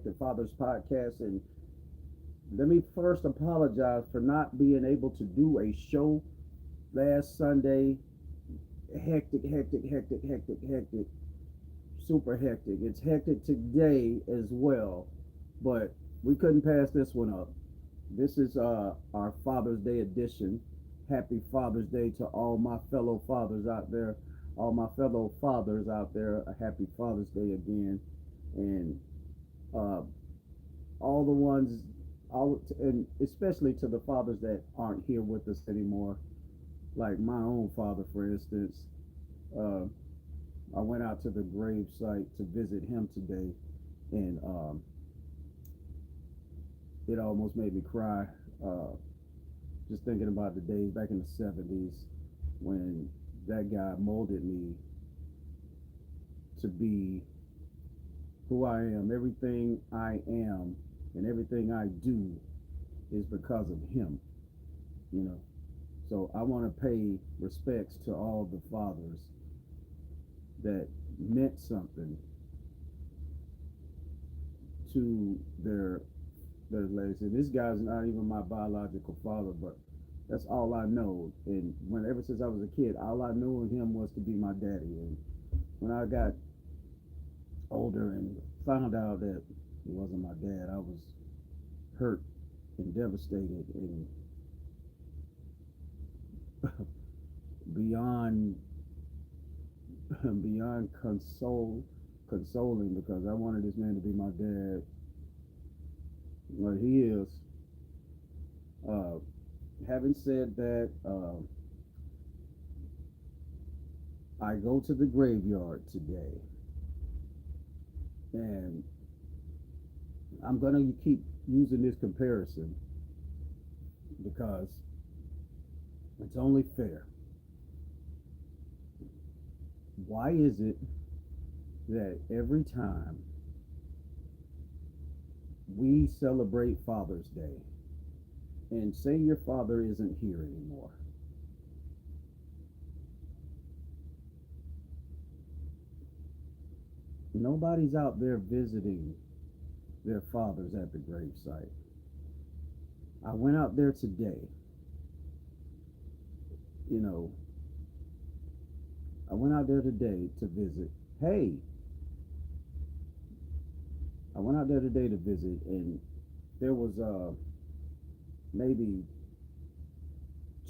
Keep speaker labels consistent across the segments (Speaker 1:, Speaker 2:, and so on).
Speaker 1: Respected Fathers podcast. And let me first apologize for not being able to do a show last Sunday. Hectic, hectic, hectic, hectic, hectic, super hectic. It's hectic today as well, but we couldn't pass this one up. This is our Father's Day edition. Happy Father's Day to all my fellow fathers out there, all my fellow fathers out there. A happy Father's Day again, and uh, all the ones, all and especially to the fathers that aren't here with us anymore. Like my own father, for instance. Uh, I went out to the grave site to visit him today, and it almost made me cry. Uh, just thinking about the days back in the '70s when that guy molded me to be who I am. Everything I am and everything I do is because of him, you know. So I want to pay respects to all the fathers that meant something to their legacy. This guy's not even my biological father, but that's all I know. And when ever since I was a kid, all I knew of him was to be my daddy. And when I got older and found out that he wasn't my dad, I was hurt and devastated and beyond beyond consoling because I wanted this man to be my dad. What he is. Uh, Having said that, I go to the graveyard today, and I'm gonna keep using this comparison because it's only fair. Why is it that every time we celebrate Father's Day and say your father isn't here anymore, nobody's out there visiting their fathers at the gravesite? I went out there today, you know, I went out there today to visit. Hey, I went out there today to visit, and there was maybe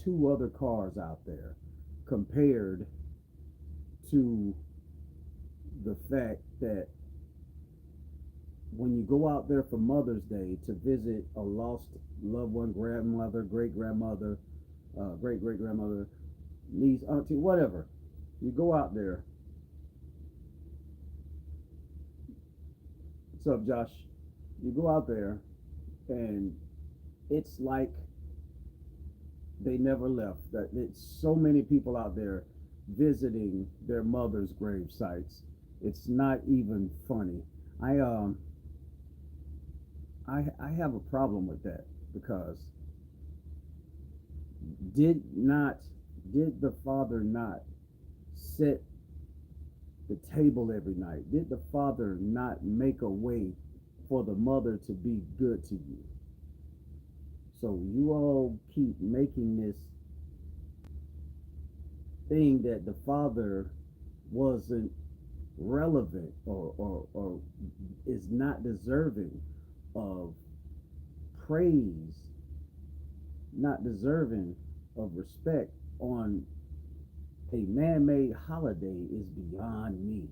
Speaker 1: two other cars out there compared to the fact that when you go out there for Mother's Day to visit a lost loved one, grandmother, great grandmother, great great grandmother, niece, auntie, whatever, you go out there. What's up, Josh? You go out there, and it's like they never left. That it's so many people out there visiting their mother's grave sites. It's not even funny. I um I have a problem with that because did not did the father not set the table every night? Did the father not make a way for the mother to be good to you? So you all keep making this thing that the father wasn't relevant or is not deserving of praise, not deserving of respect on a man-made holiday is beyond me.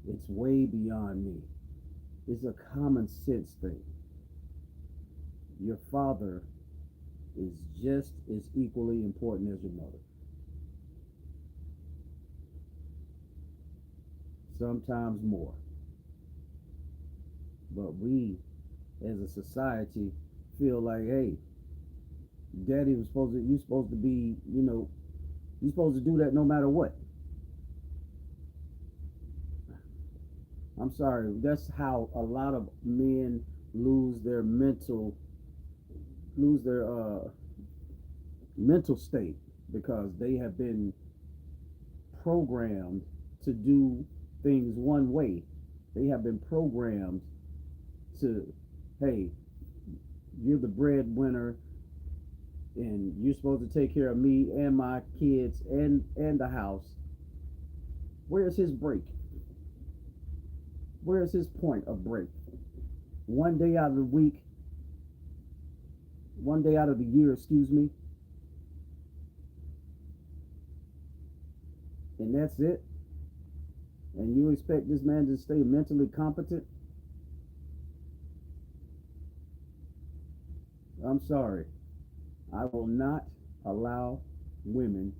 Speaker 1: It's way beyond me. It's a common sense thing. Your father is just as equally important as your mother. Sometimes more. But we as a society feel like, hey, daddy was supposed to, you supposed to be, you're supposed to do that no matter what. I'm sorry, that's how a lot of men lose their lose their mental state because they have been programmed to do things one way They have been programmed to, hey, you're the breadwinner, and you're supposed to take care of me and my kids and the house. Where's his break? Where's his point of break? One day out of the week, one day out of the year, excuse me, and that's it. And you expect this man to stay mentally competent? I'm sorry. I will not allow women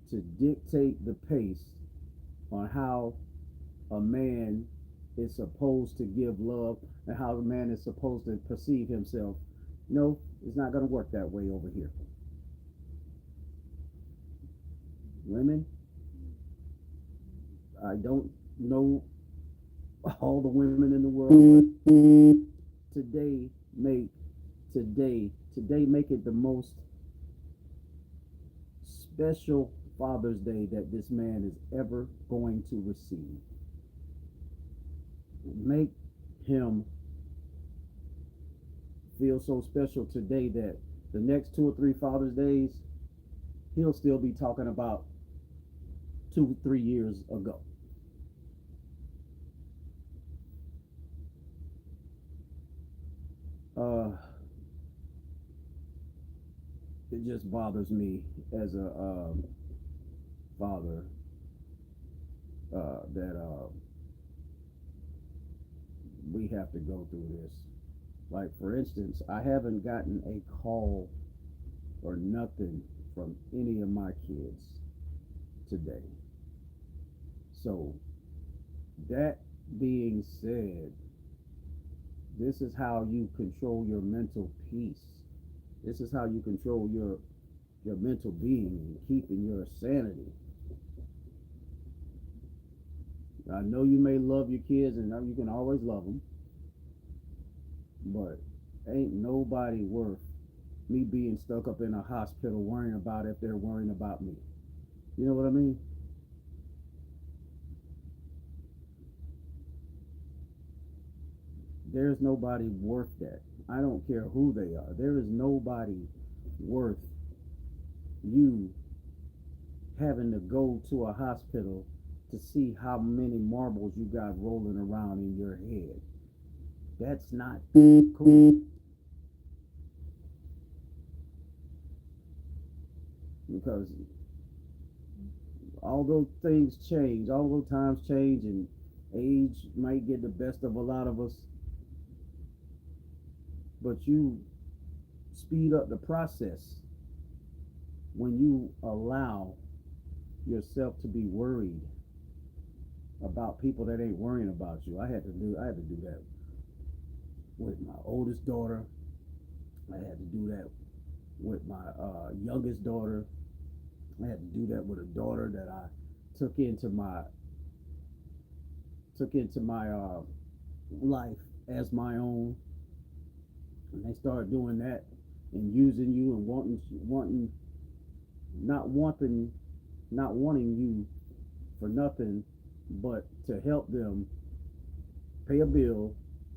Speaker 1: to dictate the pace on how a man is supposed to give love and how the man is supposed to perceive himself. No, it's not going to work that way over here. Women, I don't know all the women in the world, but today make today make it the most special Father's Day that this man is ever going to receive. Make him feel so special today that the next 2 or 3 Father's Days, he'll still be talking about 2 or 3 years ago. Uh, it just bothers me as a father that we have to go through this. Like, for instance, I haven't gotten a call or nothing from any of my kids today. So, that being said, this is how you control your mental peace. This is how you control your mental being and keeping your sanity. I know you may love your kids and you can always love them, but ain't nobody worth me being stuck up in a hospital worrying about if they're worrying about me. You know what I mean? There's nobody worth that. I don't care who they are. There is nobody worth you having to go to a hospital to see how many marbles you got rolling around in your head. That's not cool. Because although things change, although times change and age might get the best of a lot of us, but you speed up the process when you allow yourself to be worried about people that ain't worrying about you. I had to do that with my oldest daughter. I had to do that with my youngest daughter. I had to do that with a daughter that I took into my life as my own. And they start doing that and using you and not wanting not wanting you for nothing but to help them pay a bill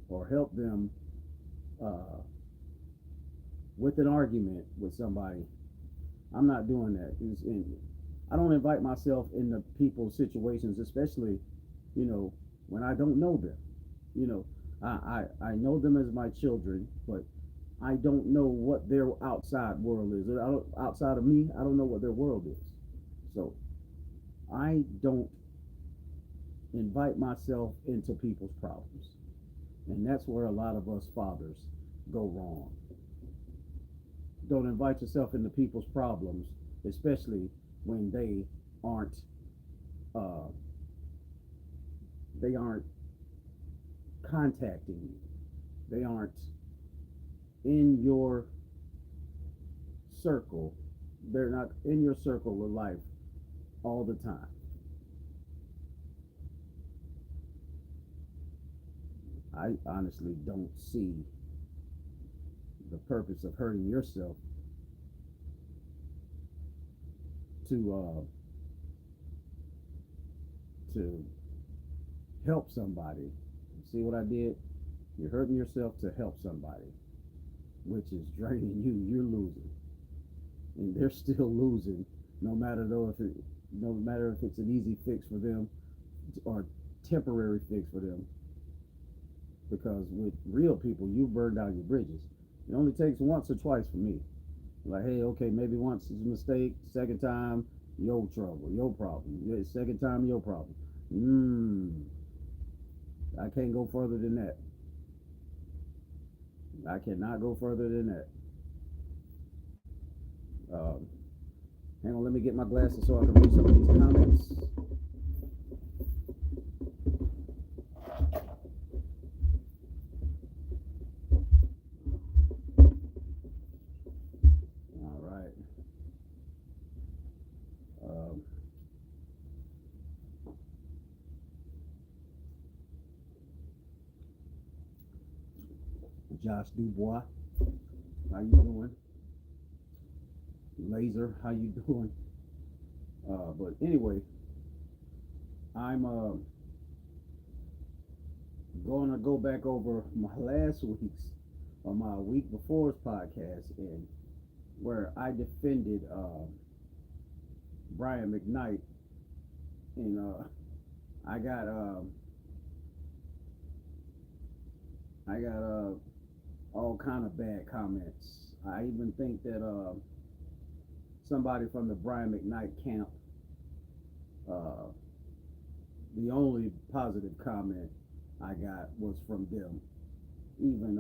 Speaker 1: or help them uh, with an argument with somebody. I'm not doing that. I don't invite myself into people's situations, especially, when I don't know them. You know, I know them as my children, but I don't know what their outside world is. Outside of me, I don't know what their world is. So I don't invite myself into people's problems. And that's where a lot of us fathers go wrong. Don't invite yourself into people's problems, especially when aren't uh, they aren't contacting you. They aren't in your circle. They're not in your circle of life all the time. I honestly don't see the purpose of hurting yourself to to help somebody. See what I did? You're hurting yourself to help somebody, which is draining you. You're losing, and they're still losing, no matter though if it, no matter if it's an easy fix for them or temporary fix for them. Because with real people, you burn down your bridges. It only takes once or twice for me. Like, hey, okay, maybe once is a mistake. Second time, your trouble, your problem. Yeah, second time, your problem. I can't go further than that. I cannot go further than that. Um, Hang on, let me get my glasses so I can read some of these comments. All right. Um, Josh Dubois, how you doing? Laser, how you doing? But anyway, I'm going to go back over my last week's or my week before's podcast, and where I defended Brian McKnight, and I got all kind of bad comments. I even think that somebody from the Brian McKnight camp, uh, the only positive comment I got was from them. Even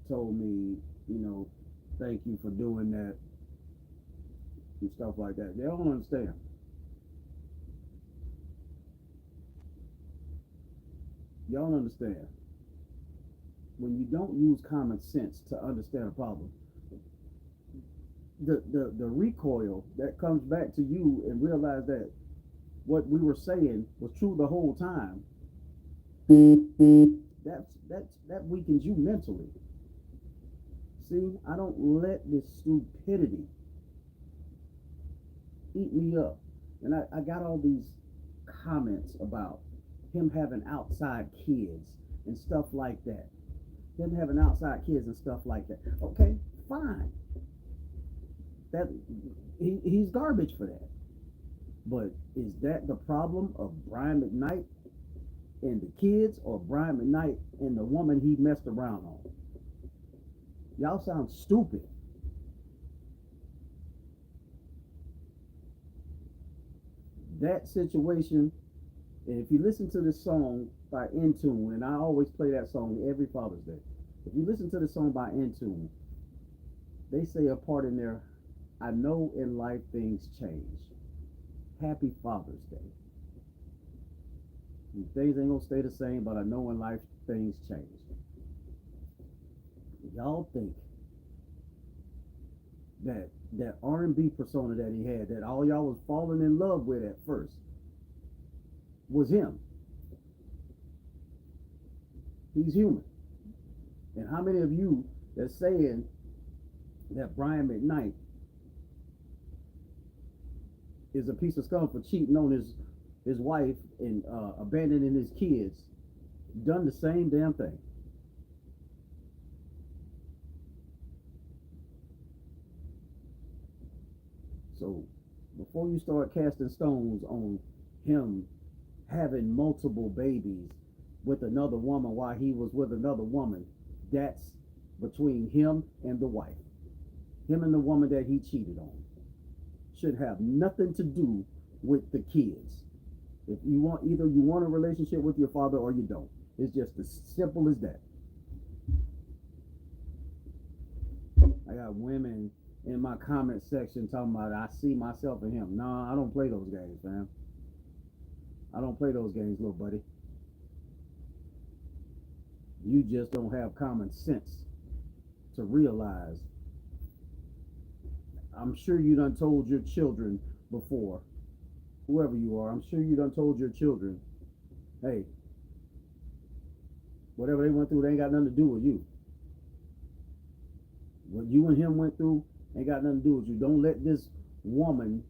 Speaker 1: told me, you know, thank you for doing that and stuff like that. They don't understand. Y'all don't understand. When you don't use common sense to understand a problem, the recoil that comes back to you and realize that what we were saying was true the whole time, that weakens you mentally. See, I don't let this stupidity eat me up. And I got all these comments about him having outside kids and stuff like that. Him having outside kids and stuff like that. Okay, fine. That he's garbage for that. But is that the problem of Brian McKnight and the kids, or Brian McKnight and the woman he messed around on? Y'all sound stupid. That situation, and if you listen to this song by Intune, and I always play that song every Father's Day. If you listen to the song by Intune, they say a part in there, I know in life things change. Happy Father's Day. Things ain't gonna stay the same, but I know in life things change. Y'all think that R&B persona that he had, that all y'all was falling in love with at first, was him. He's human. And how many of you that's saying that Brian McKnight is a piece of scum for cheating on his wife and abandoning his kids, done the same damn thing? So before you start casting stones on him having multiple babies with another woman while he was with another woman, that's between him and the wife. Him and the woman that he cheated on should have nothing to do with the kids. If you want, either you want a relationship with your father or you don't. It's just as simple as that. I got women in my comment section talking about I see myself in him. No, I don't play those games, fam. I don't play those games, little buddy. You just don't have common sense to realize. I'm sure you done told your children before, whoever you are, I'm sure you done told your children, hey, whatever they went through, they ain't got nothing to do with you. What you and him went through ain't got nothing to do with you. Don't let this woman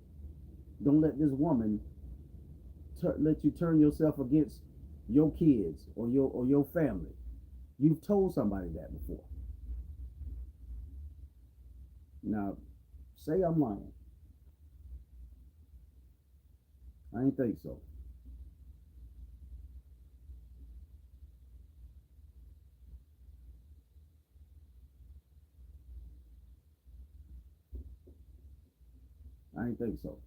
Speaker 1: let you turn yourself against your kids or your family. You've told somebody that before. Now, say I'm lying. I ain't think so. I ain't think so.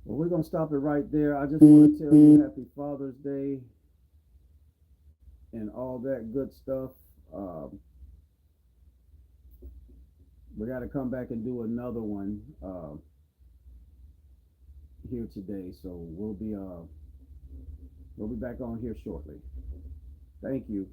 Speaker 1: Well, we're gonna stop it right there. I just want to tell you Happy Father's Day and all that good stuff. Um, we got to come back and do another one here today, so we'll be back on here shortly. Thank you.